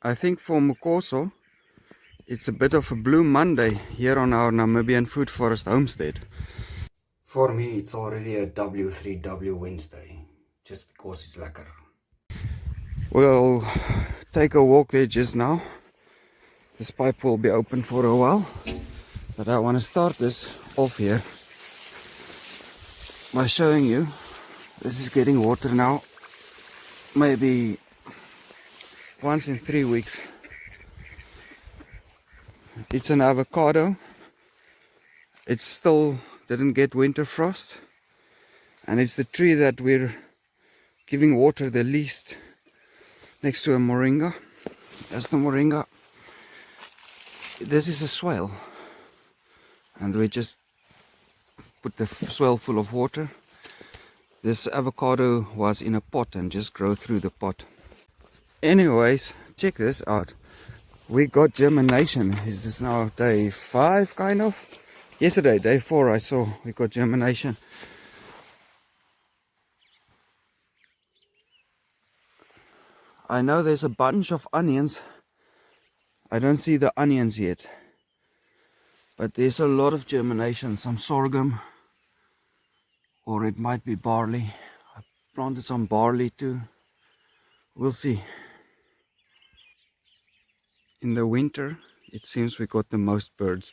I think for Mukoso, it's a bit of a Blue Monday here on our Namibian Food Forest homestead. For me, it's already a W3W Wednesday, just because it's lekker. We'll take a walk there just now. This pipe will be open for a while, but I want to start this off here by showing you this is getting water now, maybe once in 3 weeks. It's an avocado. It still didn't get winter frost, and it's the tree that we're giving water the least, next to a moringa. That's the moringa. This is a swale, and we just put the swale full of water. This avocado was in a pot and just grow through the pot. Anyways, check this out. We got germination. Is this now day 5 kind of? Yesterday, day 4, I saw we got germination. I know there's a bunch of onions. I don't see the onions yet, but there's a lot of germination. Some sorghum, or it might be barley. I planted some barley too. We'll see. In the winter, it seems we got the most birds.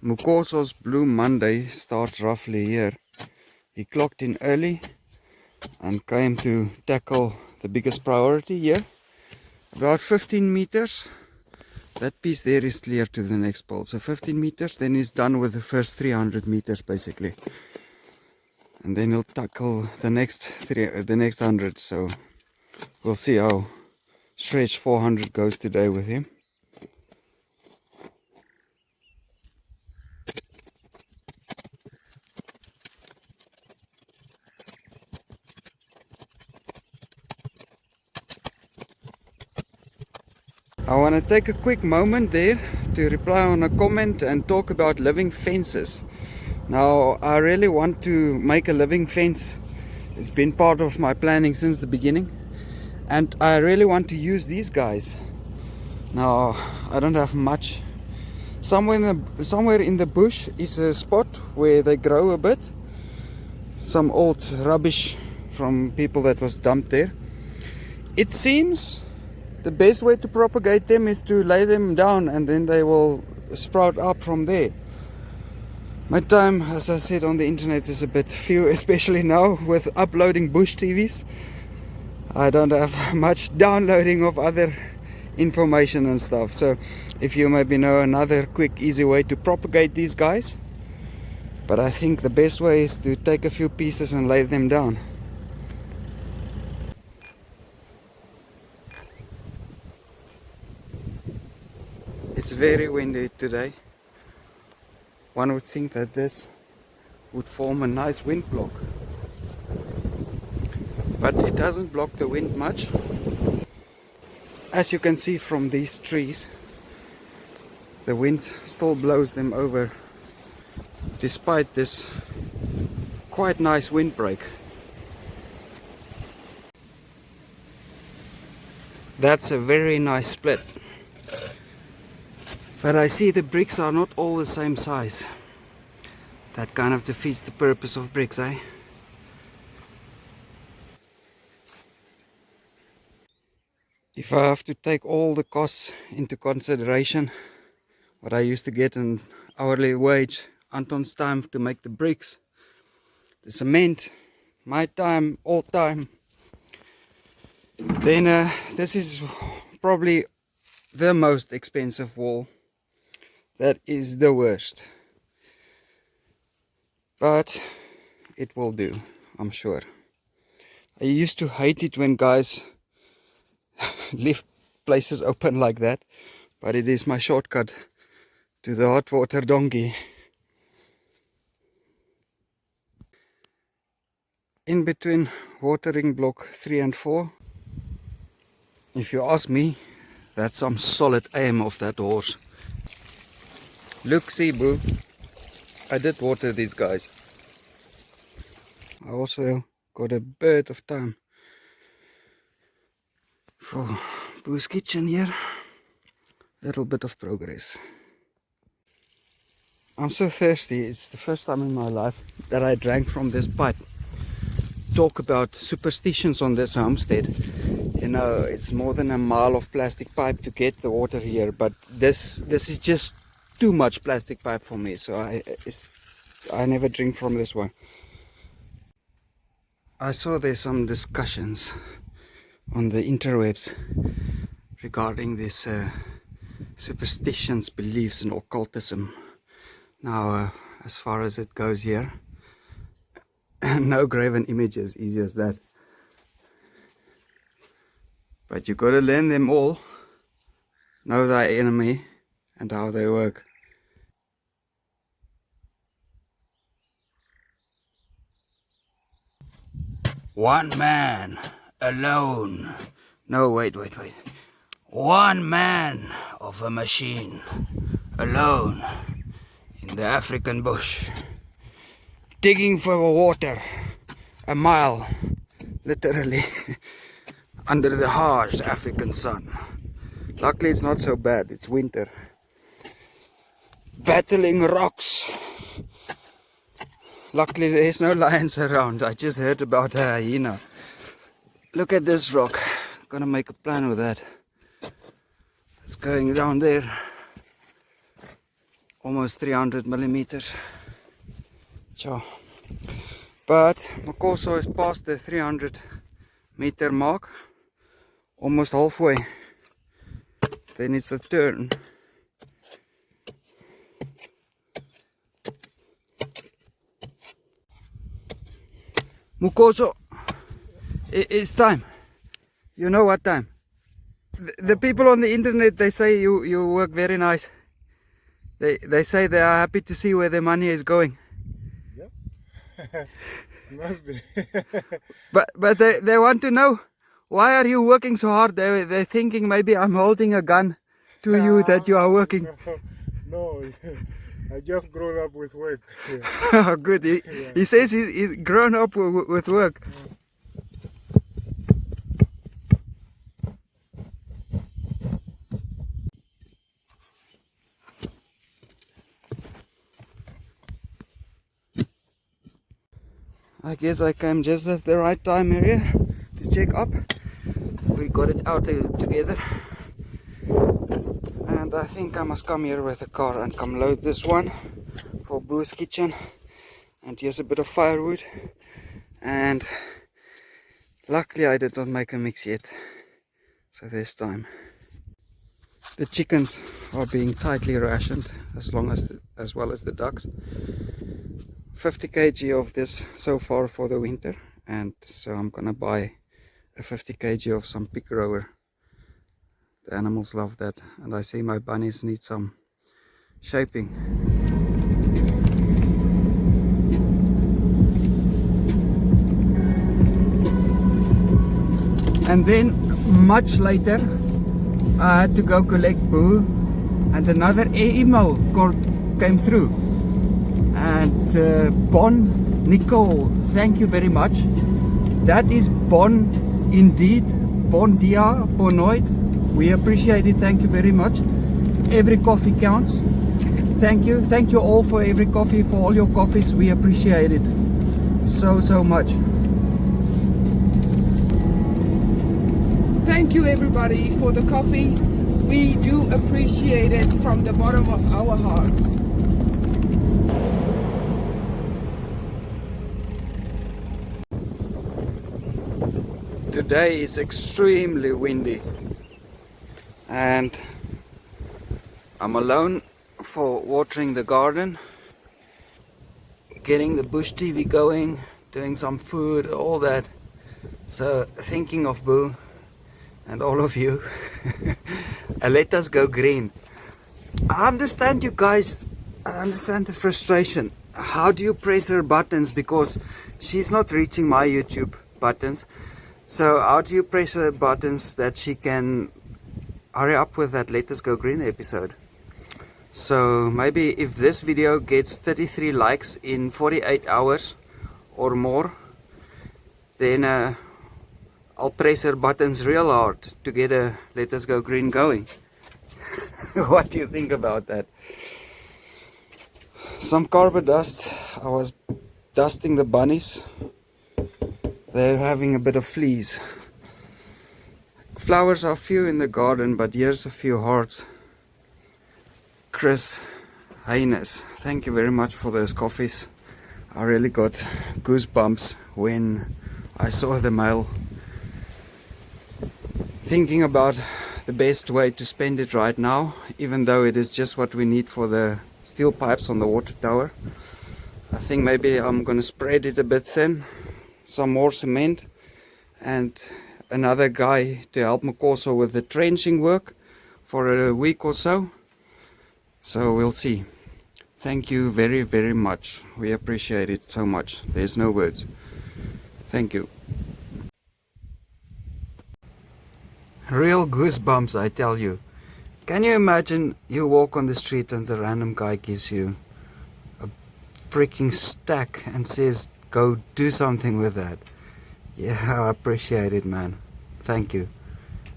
Mukoso's Blue Monday starts roughly here. He clocked in early and came to tackle the biggest priority here. About 15 meters. That piece there is clear to the next pole. So 15 meters, then he's done with the first 300 meters basically. And then he'll tackle the next 100. So we'll see how stretch 400 goes today with him. I want to take a quick moment there to reply on a comment and talk about living fences. Now, I really want to make a living fence. It's been part of my planning since the beginning, and I really want to use these guys. Now, I don't have much. Somewhere in the bush is a spot where they grow a bit. Some old rubbish from people that was dumped there. It seems the best way to propagate them is to lay them down, and then they will sprout up from there. My time, as I said, on the internet is a bit few, especially now with uploading bush TVs. I don't have much downloading of other information and stuff. So if you maybe know another quick, easy way to propagate these guys. But I think the best way is to take a few pieces and lay them down. It's very windy today. One would think that this would form a nice wind block, but it doesn't block the wind much. As you can see from these trees, the wind still blows them over despite this quite nice windbreak. That's a very nice split. But I see the bricks are not all the same size. That kind of defeats the purpose of bricks, eh? If I have to take all the costs into consideration, what I used to get an hourly wage, Anton's time to make the bricks, the cement, my time, all time, then this is probably the most expensive wall. That is the worst, but it will do, I'm sure. I used to hate it when guys leave places open like that, but it is my shortcut to the hot water donkey. In between watering block 3 and 4, if you ask me, that's some solid aim of that horse. Look, see boo, I did water these guys. I also got a bit of time for Boo's kitchen here. Little bit of progress. I'm so thirsty. It's the first time in my life that I drank from this pipe. Talk about superstitions on this homestead. You know, it's more than a mile of plastic pipe to get the water here, but this is just too much plastic pipe for me, so I never drink from this one. I saw there's some discussions on the interwebs regarding this superstitions, beliefs and occultism. Now, as far as it goes here, no graven images, easy as that. But you gotta learn them all, know thy enemy and how they work. One man alone. No, wait. One man of a machine alone in the African bush, digging for water a mile, literally, under the harsh African sun. Luckily it's not so bad, it's winter. Battling rocks. Luckily there's no lions around. I just heard about a hyena. Look at this rock. Gonna make a plan with that. It's going down there. Almost 300 millimeters. Ciao. But Makoso is past the 300 meter mark. Almost halfway. Then it's a turn. Mukoso, it's time. You know what time? The people on the internet, they say you work very nice. They say they are happy to see where their money is going. Yeah. Must be. but they want to know, why are you working so hard? They're thinking maybe I'm holding a gun to you that you are working. No, I just grown up with work. Yeah. Oh, good. He says he's grown up with work. I guess I came just at the right time here to check up. We got it out together. And I think I must come here with a car and come load this one for Boo's kitchen. And here's a bit of firewood. And luckily I did not make a mix yet, so there's time. The chickens are being tightly rationed, as well as the ducks. 50 kg of this so far for the winter, and so I'm gonna buy a 50 kg of some pig grower. The animals love that, and I see my bunnies need some shaping. And then much later I had to go collect Boo, and another email came through. And Bon Nicole, thank you very much. That is Bon indeed. Bon dia, bonoid. We appreciate it. Thank you very much. Every coffee counts. Thank you. Thank you all for every coffee, for all your coffees. We appreciate it so much. Thank you everybody for the coffees. We do appreciate it from the bottom of our hearts. Today is extremely windy and I'm alone for watering the garden, getting the bush TV going, doing some food, all that. So thinking of Boo and all of you, let us go green. I understand you guys. I understand the frustration. How do you press her buttons? Because she's not reaching my YouTube buttons. So how do you press her buttons that she can hurry up with that Let Us Go Green episode? So maybe if this video gets 33 likes in 48 hours or more, then I'll press her buttons real hard to get a Let Us Go Green going. What do you think about that? Some carbon dust. I was dusting the bunnies. They're having a bit of fleas. Flowers are few in the garden, but here's a few hearts. Chris Haynes, thank you very much for those coffees. I really got goosebumps when I saw the mail. Thinking about the best way to spend it right now, even though it is just what we need for the steel pipes on the water tower. I think maybe I'm going to spread it a bit thin, some more cement, and another guy to help me also with the trenching work for a week or so. So we'll see. Thank you very, very much. We appreciate it so much. There's no words. Thank you. Real goosebumps, I tell you. Can you imagine you walk on the street and the random guy gives you a freaking stack and says, go do something with that? Yeah, I appreciate it, man. Thank you.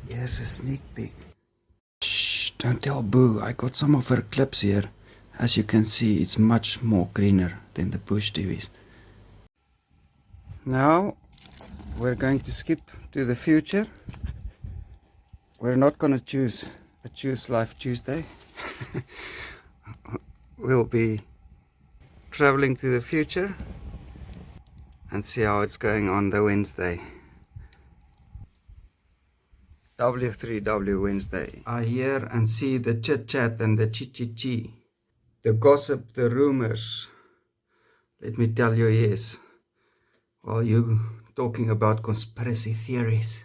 Here's a sneak peek. Shh, don't tell Boo. I got some of her clips here. As you can see, it's much more greener than the Bush TVs. Now, we're going to skip to the future. We're not going to choose a Choose Life Tuesday. We'll be traveling to the future and see how it's going on the Wednesday. W3W Wednesday. I hear and see the chit chat and the chi, the gossip, the rumors. Let me tell you, yes, while you talking about conspiracy theories,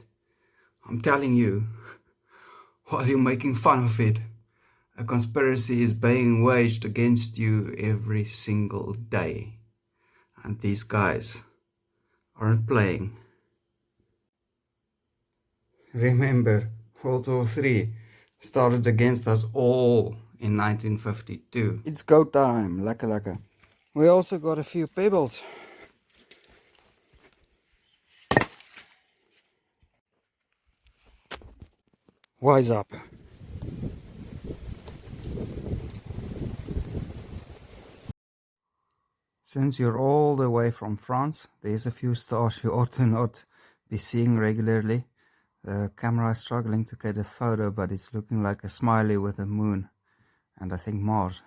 I'm telling you, while you're making fun of it, a conspiracy is being waged against you every single day. And these guys aren't playing. Remember, World War III started against us all in 1952. It's go time, lekker lekker. We also got a few pebbles. Wise up. Since you're all the way from France, there's a few stars you ought to not be seeing regularly. The camera is struggling to get a photo, but it's looking like a smiley with a moon and I think Mars.